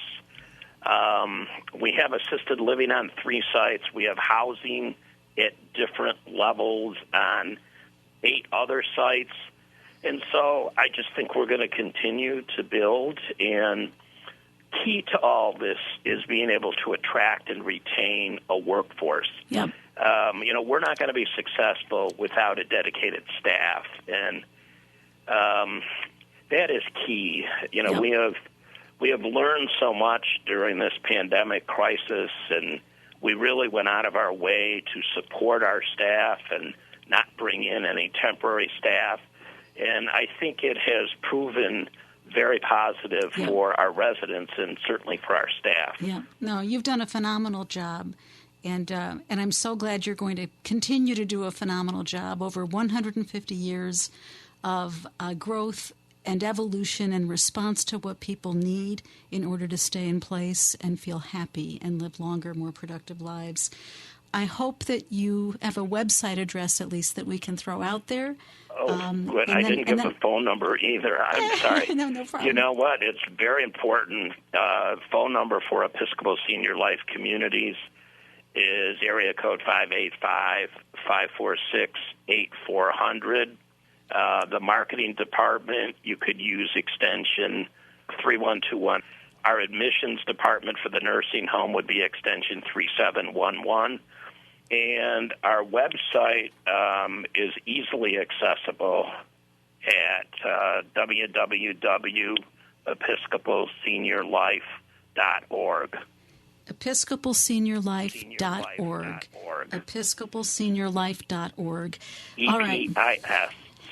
We have assisted living on 3 sites. We have housing at different levels on 8 other sites. And so I just think we're going to continue to build, and key to all this is being able to attract and retain a workforce. Yep. We're not going to be successful without a dedicated staff, and that is key. Yep. We have learned so much during this pandemic crisis, and we really went out of our way to support our staff and not bring in any temporary staff. And I think it has proven very positive for our residents and certainly for our staff. Yeah. No, you've done a phenomenal job. And I'm so glad you're going to continue to do a phenomenal job. Over 150 years of growth and evolution in response to what people need in order to stay in place and feel happy and live longer, more productive lives. I hope that you have a website address, at least, that we can throw out there. Oh, good. I didn't give the phone number either. I'm sorry. No problem. You know what? It's very important. Phone number for Episcopal Senior Life Communities is area code 585-546-8400. The marketing department, you could use extension 3121. Our admissions department for the nursing home would be extension 3711. And our website is easily accessible at www.episcopalseniorlife.org. Episcopalseniorlife.org. Episcopalseniorlife.org. All right.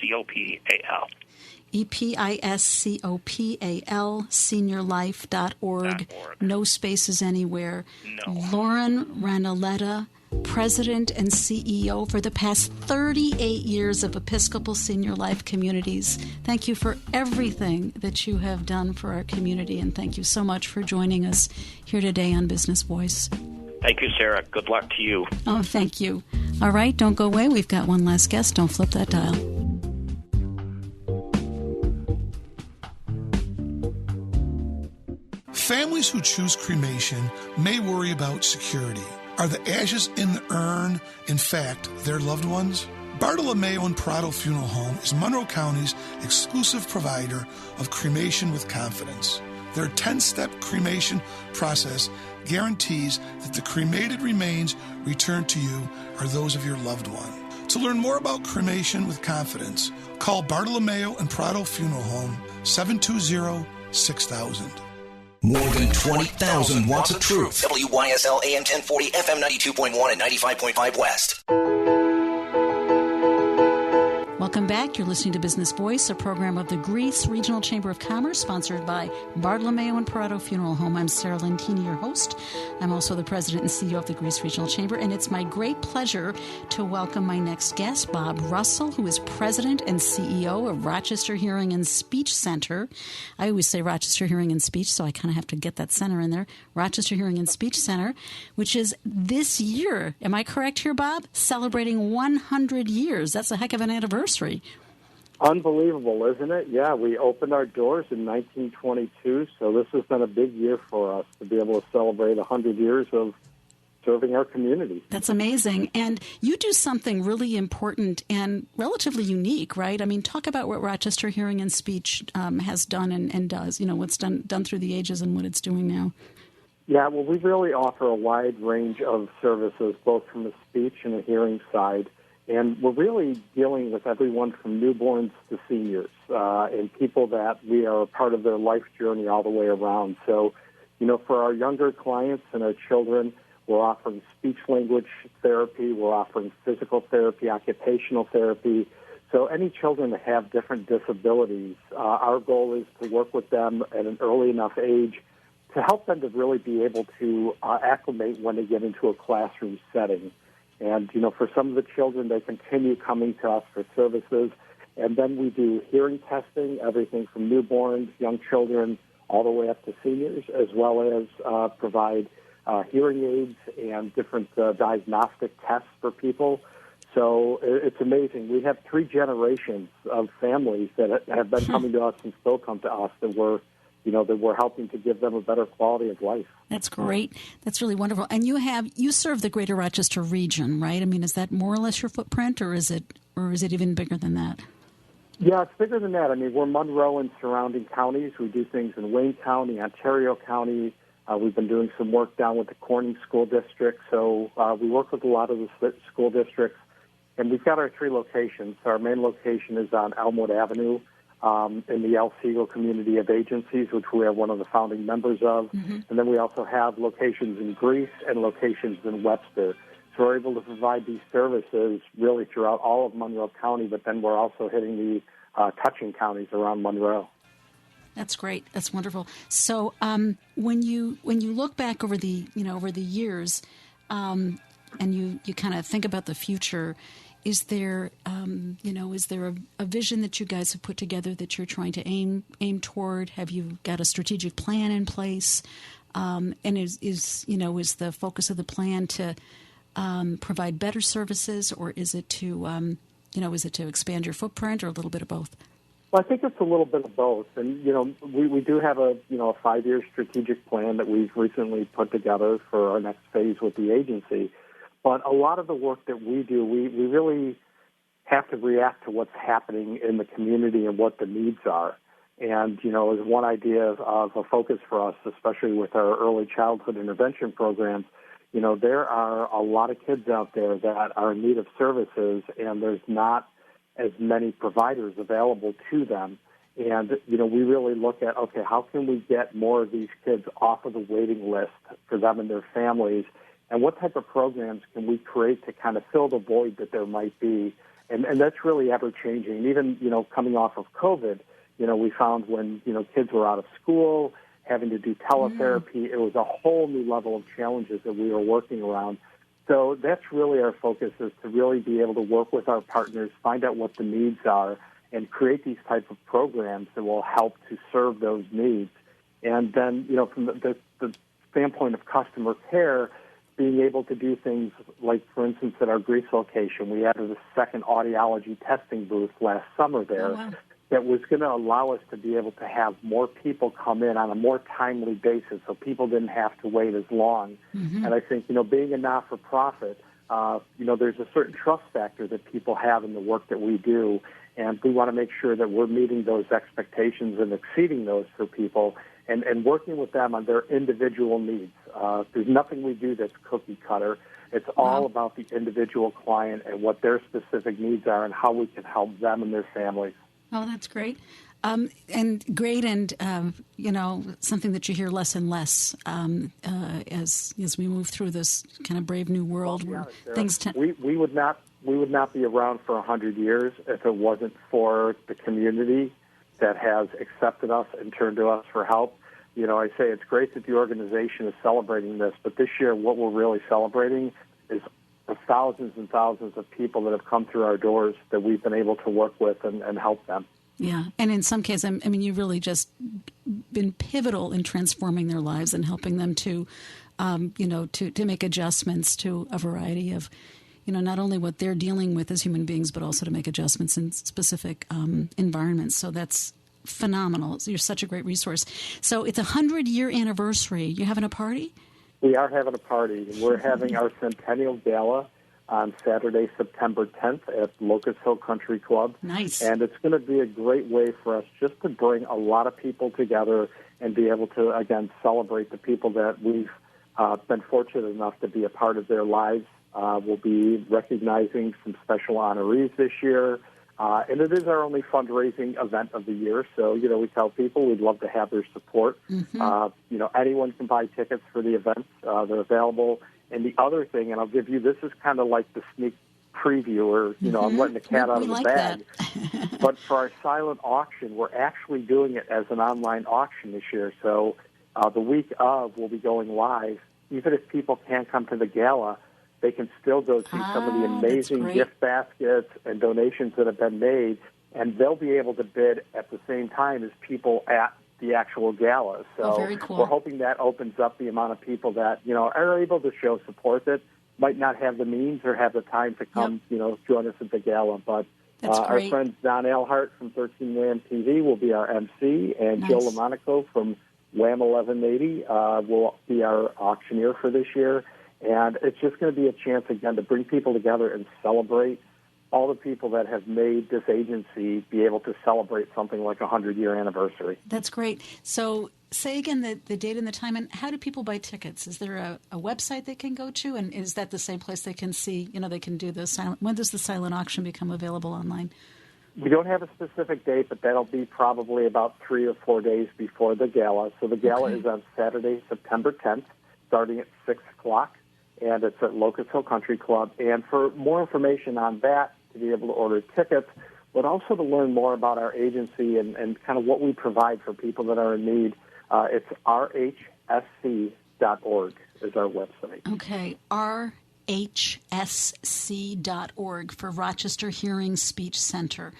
EPISCOPAL. EPISCOPAL, seniorlife.org. No spaces anywhere. No. Loren Ranaletta, President and CEO for the past 38 years of Episcopal Senior Life Communities. Thank you for everything that you have done for our community, and thank you so much for joining us here today on Business Voice. Thank you, Sarah. Good luck to you. Oh, thank you. All right, don't go away. We've got one last guest. Don't flip that dial. Families who choose cremation may worry about security. Are the ashes in the urn, in fact, their loved ones? Bartolomeo and Perotto Funeral Home is Monroe County's exclusive provider of cremation with confidence. Their 10-step cremation process guarantees that the cremated remains returned to you are those of your loved one. To learn more about cremation with confidence, call Bartolomeo and Perotto Funeral Home, 720-6000. More than 20,000 watts of truth. WYSL AM 1040, FM 92.1 and 95.5 West. Welcome back. You're listening to Business Voice, a program of the Greece Regional Chamber of Commerce, sponsored by Bartolomeo and Perotto Funeral Home. I'm Sarah Lentini, your host. I'm also the president and CEO of the Greece Regional Chamber, and it's my great pleasure to welcome my next guest, Bob Russell, who is president and CEO of Rochester Hearing and Speech Center. I always say Rochester Hearing and Speech, so I kind of have to get that center in there. Rochester Hearing and Speech Center, which is this year, am I correct here, Bob? Celebrating 100 years. That's a heck of an anniversary. Unbelievable, isn't it? Yeah, we opened our doors in 1922, so this has been a big year for us to be able to celebrate 100 years of serving our community. That's amazing. And you do something really important and relatively unique, right? I mean, talk about what Rochester Hearing and Speech has done and does, you know, what's done through the ages and what it's doing now. Yeah, well, we really offer a wide range of services, both from the speech and the hearing side. And we're really dealing with everyone from newborns to seniors and people that we are a part of their life journey all the way around. So, you know, for our younger clients and our children, We're offering speech-language therapy. We're offering physical therapy, occupational therapy. So any children that have different disabilities, our goal is to work with them at an early enough age to help them to really be able to acclimate when they get into a classroom setting. And, for some of the children, they continue coming to us for services. And then we do hearing testing, everything from newborns, young children, all the way up to seniors, as well as provide hearing aids and different diagnostic tests for people. So it's amazing. We have 3 generations of families that have been coming to us and still come to us that we're helping to give them a better quality of life. That's great. That's really wonderful. And you serve the Greater Rochester region, right? I mean, is that more or less your footprint, or is it even bigger than that? Yeah, it's bigger than that. I mean, we're Monroe and surrounding counties. We do things in Wayne County, Ontario County. We've been doing some work down with the Corning School District. So we work with a lot of the school districts. And we've got our 3 locations. Our main location is on Elmwood Avenue in the El Segal Community of Agencies, which we are one of the founding members of. Mm-hmm. And then we also have locations in Greece and locations in Webster. So we're able to provide these services really throughout all of Monroe County, but then we're also hitting the touching counties around Monroe. That's great. That's wonderful. So when you look back over the years, and you kind of think about the future, is there a vision that you guys have put together that you're trying to aim toward? Have you got a strategic plan in place? And is the focus of the plan to provide better services, or is it to expand your footprint, or a little bit of both? Well, I think it's a little bit of both. And, we do have a 5-year strategic plan that we've recently put together for our next phase with the agency. But a lot of the work that we do, we really have to react to what's happening in the community and what the needs are. And, as one idea of a focus for us, especially with our early childhood intervention programs, there are a lot of kids out there that are in need of services, and there's not as many providers available to them. And, we really look at, okay, how can we get more of these kids off of the waiting list for them and their families? And what type of programs can we create to kind of fill the void that there might be? And that's really ever-changing. Even, coming off of COVID, we found when, kids were out of school, having to do teletherapy, it was a whole new level of challenges that we were working around. So that's really our focus, is to really be able to work with our partners, find out what the needs are, and create these types of programs that will help to serve those needs. And then, from the standpoint of customer care, being able to do things like, for instance, at our Greece location, we added a second audiology testing booth last summer there. Oh, wow. That was going to allow us to be able to have more people come in on a more timely basis, so people didn't have to wait as long. Mm-hmm. And I think, being a not-for-profit, there's a certain trust factor that people have in the work that we do, and we want to make sure that we're meeting those expectations and exceeding those for people, and working with them on their individual needs. There's nothing we do that's cookie-cutter. It's all about the individual client and what their specific needs are and how we can help them and their families. Oh, that's great. And great, and something that you hear less and less as we move through this kind of brave new world where things tend. We would not be around for 100 years if it wasn't for the community that has accepted us and turned to us for help. I say it's great that the organization is celebrating this, but this year what we're really celebrating is the thousands and thousands of people that have come through our doors that we've been able to work with and help them. Yeah, and in some cases, I mean, you've really just been pivotal in transforming their lives and helping them to make adjustments to a variety of, not only what they're dealing with as human beings, but also to make adjustments in specific environments. So that's phenomenal. You're such a great resource. So it's a 100-year anniversary. You having a party? We are having a party. We're having our Centennial Gala on Saturday, September 10th at Locust Hill Country Club. Nice. And it's going to be a great way for us just to bring a lot of people together and be able to, again, celebrate the people that we've been fortunate enough to be a part of their lives. We'll be recognizing some special honorees this year. And it is our only fundraising event of the year. So, we tell people we'd love to have their support. Mm-hmm. Anyone can buy tickets for the events. They're available. And the other thing, and I'll give you, this is kind of like the sneak preview, or, I'm letting the cat out of the bag. But for our silent auction, we're actually doing it as an online auction this year. So the week of, we'll be going live. Even if people can't come to the gala, they can still go see some of the amazing gift baskets and donations that have been made, and they'll be able to bid at the same time as people at the actual gala. So very cool. We're hoping that opens up the amount of people that, are able to show support that might not have the means or have the time to come, join us at the gala. But our friend Don Alhart from 13 Wham TV will be our MC, and Joe LaMonaco from Wham 1180 will be our auctioneer for this year. And it's just going to be a chance, again, to bring people together and celebrate all the people that have made this agency be able to celebrate something like a 100-year anniversary. That's great. So say again the date and the time, and how do people buy tickets? Is there a website they can go to, and is that the same place they can see, they can do the silent, when does the silent auction become available online? We don't have a specific date, but that'll be probably about 3 or 4 days before the gala. So the gala is on Saturday, September 10th, starting at 6 o'clock. And it's at Locust Hill Country Club. And for more information on that, to be able to order tickets, but also to learn more about our agency and kind of what we provide for people that are in need, it's rhsc.org is our website. Okay, rhsc.org for Rochester Hearing Speech Center,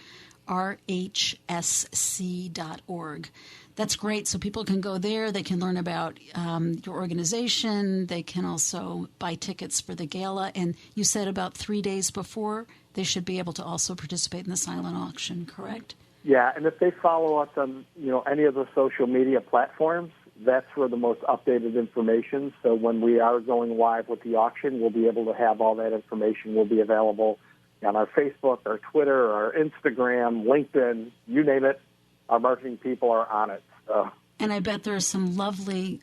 rhsc.org. That's great. So people can go there. They can learn about your organization. They can also buy tickets for the gala. And you said about 3 days before, they should be able to also participate in the silent auction, correct? Yeah, and if they follow us on any of the social media platforms, that's where the most updated information. So when we are going live with the auction, we'll be able to have all that information. Will be available on our Facebook, our Twitter, our Instagram, LinkedIn, you name it. Our marketing people are on it. And I bet there are some lovely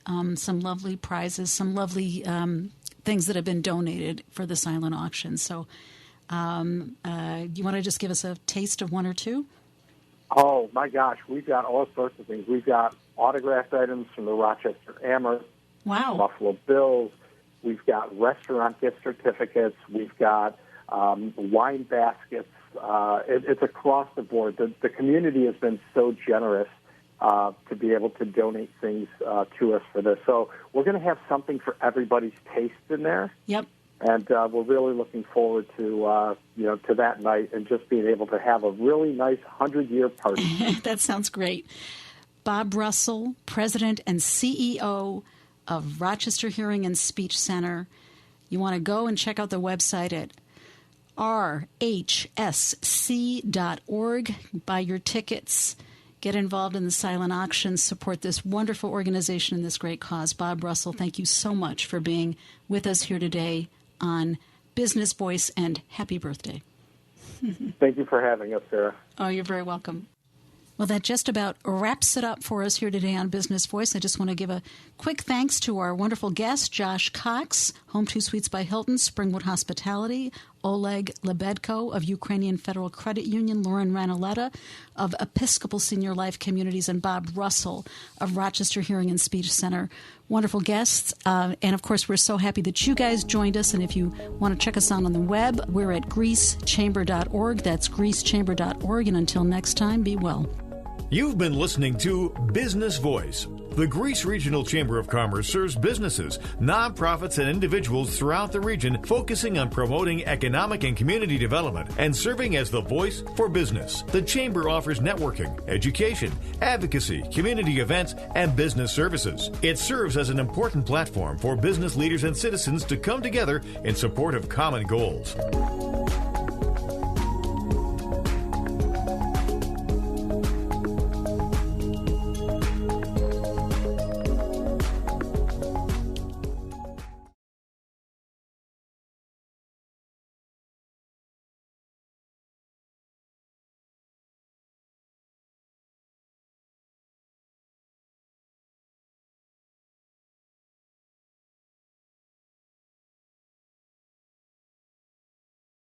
prizes, some lovely things that have been donated for the silent auction. So you want to just give us a taste of one or two? Oh, my gosh. We've got all sorts of things. We've got autographed items from the Rochester Amherst, Buffalo Bills. We've got restaurant gift certificates. We've got wine baskets. It's across the board. The community has been so generous to be able to donate things to us for this. So we're going to have something for everybody's taste in there. Yep. And we're really looking forward to to that night and just being able to have a really nice 100-year party. That sounds great. Bob Russell, President and CEO of Rochester Hearing and Speech Center. You want to go and check out the website at rhsc.org. Buy your tickets. Get involved in the silent auction. Support this wonderful organization and this great cause. Bob Russell, thank you so much for being with us here today on Business Voice, and happy birthday. Thank you for having us, Sarah. Oh, you're very welcome. Well, that just about wraps it up for us here today on Business Voice. I just want to give a quick thanks to our wonderful guest, Josh Cox, Home 2 Suites by Hilton, Springwood Hospitality, Oleg Lebedko of Ukrainian Federal Credit Union, Loren Ranaletta of Episcopal SeniorLife Communities, and Bob Russell of Rochester Hearing and Speech Center. Wonderful guests. And, of course, we're so happy that you guys joined us. And if you want to check us out on the web, we're at greasechamber.org. That's greasechamber.org. And until next time, be well. You've been listening to Business Voice. The Greece Regional Chamber of Commerce serves businesses, nonprofits, and individuals throughout the region, focusing on promoting economic and community development and serving as the voice for business. The Chamber offers networking, education, advocacy, community events, and business services. It serves as an important platform for business leaders and citizens to come together in support of common goals.